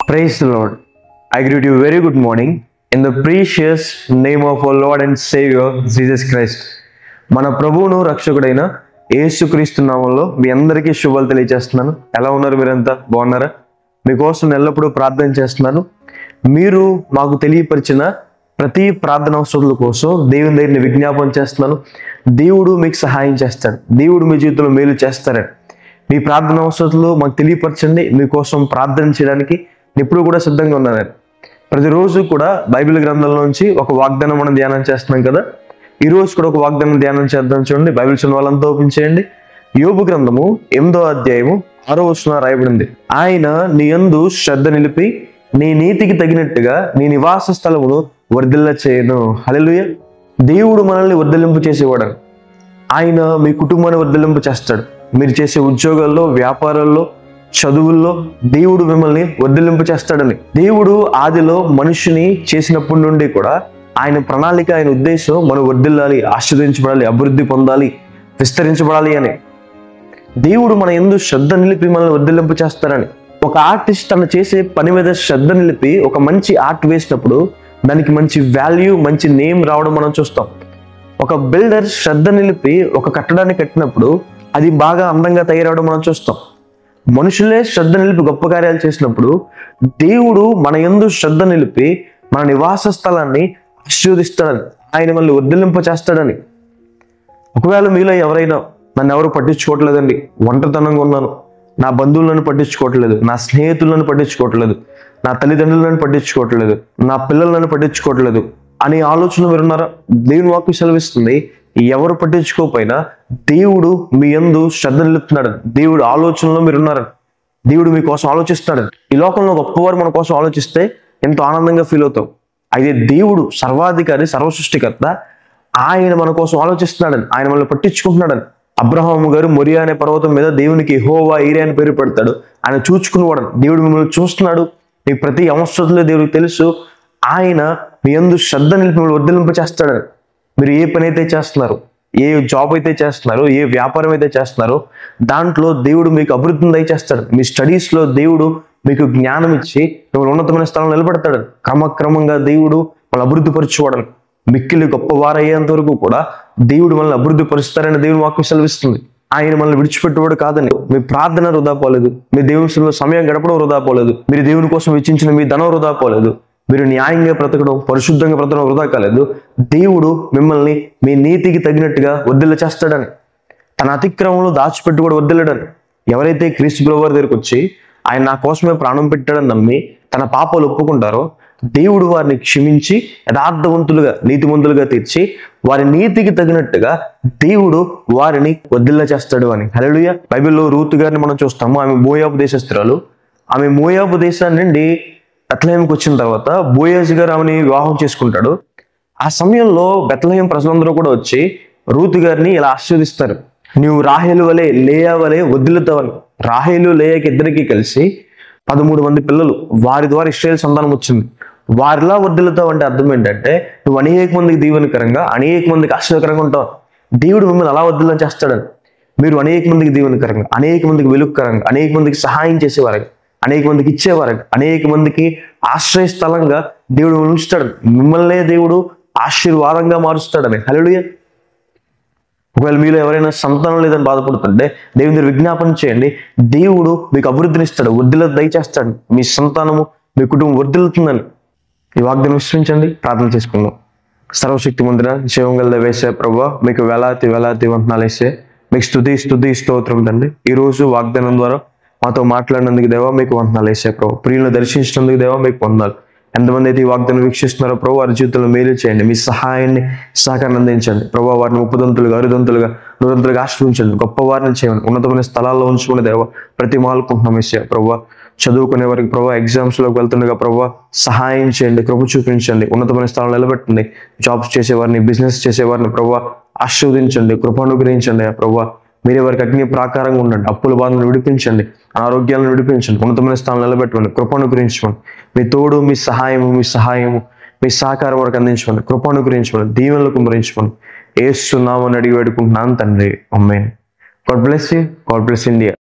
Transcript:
Praise the Lord. I greet you very good morning in the precious name of our Lord and Savior Jesus Christ. మన ప్రభువును రక్షకుడైన యేసుక్రీస్తు నామములో మీ అందరికీ శుభాలు తెలియజేస్తున్నాను. ఎలా ఉన్నారు? మీరంతా బాగున్నారా? మీకోసం ఎల్లప్పుడూ ప్రార్థన చేస్తున్నాను. మీరు మాకు తెలియపరిచిన ప్రతి ప్రార్థన అవసరాల కోసం దేవుని దగ్గర విజ్ఞాపన చేస్తున్నాను. దేవుడు మీకు సహాయం చేస్తాడు. దేవుడు మీ జీవితంలో మేలు చేస్తారని మీ ప్రార్థన అవసరాలు మాకు తెలియపరచండి. మీకోసం ప్రార్థన చేయడానికి ఎప్పుడు కూడా సిద్ధంగా ఉన్నాను. ప్రతిరోజు కూడా బైబిల్ గ్రంథంలో నుంచి ఒక వాగ్దానం మనం ధ్యానం చేస్తున్నాం కదా. ఈ రోజు కూడా ఒక వాగ్దానం ధ్యానం చేద్దాం. చూడండి, బైబిల్ చదివిన వాళ్ళంతా ఓపెన్ చేయండి. యోబు గ్రంథము 8వ అధ్యాయము 6వ వచనం రాయబడింది. ఆయన నీ యందు శ్రద్ధ నిలిపి నీ నీతికి తగినట్టుగా నీ నివాస స్థలమును వర్ధిల్ల చేయను. హల్లెలూయా. దేవుడు మనల్ని వర్ధిల్లింపు చేసేవాడు. ఆయన మీ కుటుంబాన్ని వర్ధిల్లింపు చేస్తాడు. మీరు చేసే ఉద్యోగాల్లో, వ్యాపారాల్లో, చదువుల్లో దేవుడు మిమ్మల్ని వర్ధిల్లింపు చేస్తాడని. దేవుడు ఆదిలో మనిషిని చేసినప్పటి నుండి కూడా ఆయన ప్రణాళిక, ఆయన ఉద్దేశం మనం వర్ధిల్లాలి, ఆశీర్వదించబడాలి, అభివృద్ధి పొందాలి, విస్తరించబడాలి అని. దేవుడు మన యందు శ్రద్ధ నిలిపి మనల్ని వర్ధిల్లింపు చేస్తారని. ఒక ఆర్టిస్ట్ తను చేసే పని మీద శ్రద్ధ నిలిపి ఒక మంచి ఆర్ట్ వేసినప్పుడు దానికి మంచి వాల్యూ, మంచి నేమ్ రావడం మనం చూస్తాం. ఒక బిల్డర్ శ్రద్ధ నిలిపి ఒక కట్టడాన్ని కట్టినప్పుడు అది బాగా అందంగా తయారవడం మనం చూస్తాం. మనుషులే శ్రద్ధ నిలిపి గొప్ప కార్యాలు చేసినప్పుడు దేవుడు మన యందు శ్రద్ధ నిలిపి మన నివాస స్థలాన్ని ఆశీర్వదిస్తాడని, ఆయన మనల్ని వర్ధిల్లింప చేస్తాడని. ఒకవేళ మీలో ఎవరైనా నన్ను ఎవరు పట్టించుకోవట్లేదండి, ఒంటరితనంగా ఉన్నాను, నా బంధువులను పట్టించుకోవట్లేదు, నా స్నేహితులను పట్టించుకోవట్లేదు, నా తల్లిదండ్రులను పట్టించుకోవట్లేదు, నా పిల్లలను పట్టించుకోవట్లేదు అనే ఆలోచన మీరున్నారా? దేవుని వాక్యం సెలవిస్తుంది, ఎవరు పట్టించుకోకపోయినా దేవుడు మీ యందు శ్రద్ధ నిలుపుతున్నాడు. దేవుడు ఆలోచనలో మీరున్నారు. దేవుడు మీకోసం ఆలోచిస్తున్నాడు. ఈ లోకంలో గొప్పవారు మన కోసం ఆలోచిస్తే ఎంతో ఆనందంగా ఫీల్ అవుతాం. అయితే దేవుడు సర్వాధికారి, సర్వసృష్టికర్త, ఆయన మన కోసం ఆలోచిస్తున్నాడని, ఆయన మనల్ని పట్టించుకుంటున్నాడని. అబ్రహాము గారు మొరియా అనే పర్వతం మీద దేవునికి యెహోవా ఈరే అని పేరు పెడతాడు. ఆయన చూచుకునేవాడని. దేవుడు మిమ్మల్ని చూస్తున్నాడు. మీ ప్రతి అవసరంలో దేవుడికి తెలుసు. ఆయన మీ యందు శ్రద్ధ నిలిపి మిమ్మల్ని వర్ధిల్లింప చేస్తాడని. మీరు ఏ పని అయితే చేస్తున్నారు, ఏ జాబ్ అయితే చేస్తున్నారో, ఏ వ్యాపారం అయితే చేస్తున్నారో దాంట్లో దేవుడు మీకు అభివృద్ధిని దయచేస్తాడు. మీ స్టడీస్లో దేవుడు మీకు జ్ఞానం ఇచ్చి మిమ్మల్ని ఉన్నతమైన స్థలంలో నిలబెడతాడు. క్రమక్రమంగా దేవుడు మనల్ని అభివృద్ధి పరచుకోవడం, మిక్కిలి గొప్పవారయ్యేంత వరకు కూడా దేవుడు మనల్ని అభివృద్ధి పరుస్తారని దేవుని వాక్యం సెలవిస్తుంది. ఆయన మనల్ని విడిచిపెట్టేవాడు కాదని. మీ ప్రార్థన వృధా పోలేదు, మీ దేవుని సమయం గడపడం వృధా పోలేదు, మీరు దేవుని కోసం వెచ్చించిన మీ ధనం వృధా పోలేదు, మీరు న్యాయంగా బ్రతకడం, పరిశుద్ధంగా బ్రతకడం వృధా కాలేదు. దేవుడు మిమ్మల్ని మీ నీతికి తగినట్టుగా వర్ధిల్ల చేస్తాడని, తన అతిక్రమంలో దాచిపెట్టి కూడా వర్ధిల్లడని. ఎవరైతే క్రీస్తు ప్రభువు వారి దగ్గరికి వచ్చి ఆయన నా కోసమే ప్రాణం పెట్టాడని నమ్మి తన పాపాలు ఒప్పుకుంటారో దేవుడు వారిని క్షమించి యథార్థవంతులుగా, నీతిమంతులుగా తీర్చి వారి నీతికి తగినట్టుగా దేవుడు వారిని వర్ధిల్ల చేస్తాడు అని. హల్లెలూయా. బైబిల్లో రూతు గారిని మనం చూస్తాము. ఆమె మోయాబు దేశస్తురాలు. ఆమె మోయాబు దేశాన్ని నుండి బెత్లెహేంకి వచ్చిన తర్వాత బోయజ్ గారు ఆమెని వివాహం చేసుకుంటాడు. ఆ సమయంలో బెత్లెహేం ప్రజలందరూ కూడా వచ్చి రూతు గారిని ఇలా ఆశీర్వదిస్తారు, నువ్వు రాహేలు వలె, లేయా వలె వర్ధిల్లుతావని. రాహేలు, లేయాకి ఇద్దరికి కలిసి 13 మంది పిల్లలు, వారి ద్వారా ఇశ్రాయేలు సంతానం వచ్చింది. వారిలా వర్ధిల్లుతావు అంటే అర్థం ఏంటంటే నువ్వు అనేక మందికి దీవెనకరంగా, అనేక మందికి ఆశ్చర్యకరంగా ఉంటావు. దేవుడు మిమ్మల్ని అలా వర్ధిల్లం చేస్తాడని. మీరు అనేక మందికి దీవెనకరంగా, అనేక మందికి వెలుగుకరంగా, అనేక మందికి సహాయం చేసేవారు, అనేక మందికి ఇచ్చేవారు, అనేక మందికి ఆశ్రయ స్థలంగా దేవుడు ఉంచుతాడు. మిమ్మల్నే దేవుడు ఆశీర్వాదంగా మారుస్తాడని. హల్లెలూయా. ఒకవేళ మీలో ఎవరైనా సంతానం లేదని బాధపడుతుంటే దేవుని దగ్గర విజ్ఞాపన చేయండి. దేవుడు మీకు అభివృద్ధినిస్తాడు, వర్ధిల్ల దయచేస్తాడు. మీ సంతానము, మీ కుటుంబం వర్ధిల్లుతుందని ఈ వాగ్దానం విశ్వసించండి. ప్రార్థన చేసుకుందాం. సర్వశక్తి మందిర జీవం గల వేసే ప్రభువా, మీకు వేలాది వందనాలు వేసే, మీకు స్తుతి స్తోత్రం తండ్రి. ఈ రోజు వాగ్దానం ద్వారా మాతో మాట్లాడినందుకు దేవా మీకు వందనాలు వేసే ప్రభు. ప్రియులను దర్శించినందుకు దేవా మీకు వందనాలు. ఎంతమంది అయితే ఈ వాగ్దానం వీక్షిస్తున్నారో ప్రభు, వారి జీవితంలో మేలు చేయండి. మీ సహాయాన్ని, సహకారాన్ని అందించండి ప్రభు. వారిని 30 అరుదంతులుగా 100 ఆశ్రయించండి. గొప్ప వారిని చేయండి. ఉన్నతమైన స్థలాల్లో ఉంచుకునే దేవా ప్రతి మాల్కుంటున్నాం వేసే ప్రభు. చదువుకునే వారికి ప్రభు, ఎగ్జామ్స్లోకి వెళ్తుండగా ప్రభు సహాయం చేయండి, కృప చూపించండి, ఉన్నతమైన స్థలంలో నిలబెట్టండి. జాబ్స్ చేసేవారిని, బిజినెస్ చేసేవారిని ప్రభు ఆశీర్వదించండి, కృప అనుగ్రహించండి ప్రభు. మీరే వారికి అగ్ని ప్రాకారంగా ఉండండి. అప్పుల బాధలను విడిపించండి, అనారోగ్యాలను విడిపించండి, ఉన్నతమైన స్థానం నిలబెట్టండి, కృప అనుగ్రహించండి. మీ తోడు, మీ సహాయము, మీ సహకారం వరకు అందించండి, కృప అనుగ్రహించండి, దీవెనలకు మరించండి. యేసు నామమున అడిగి వేడుకుంటున్నాను తండ్రి. Amen. God bless you. God bless India.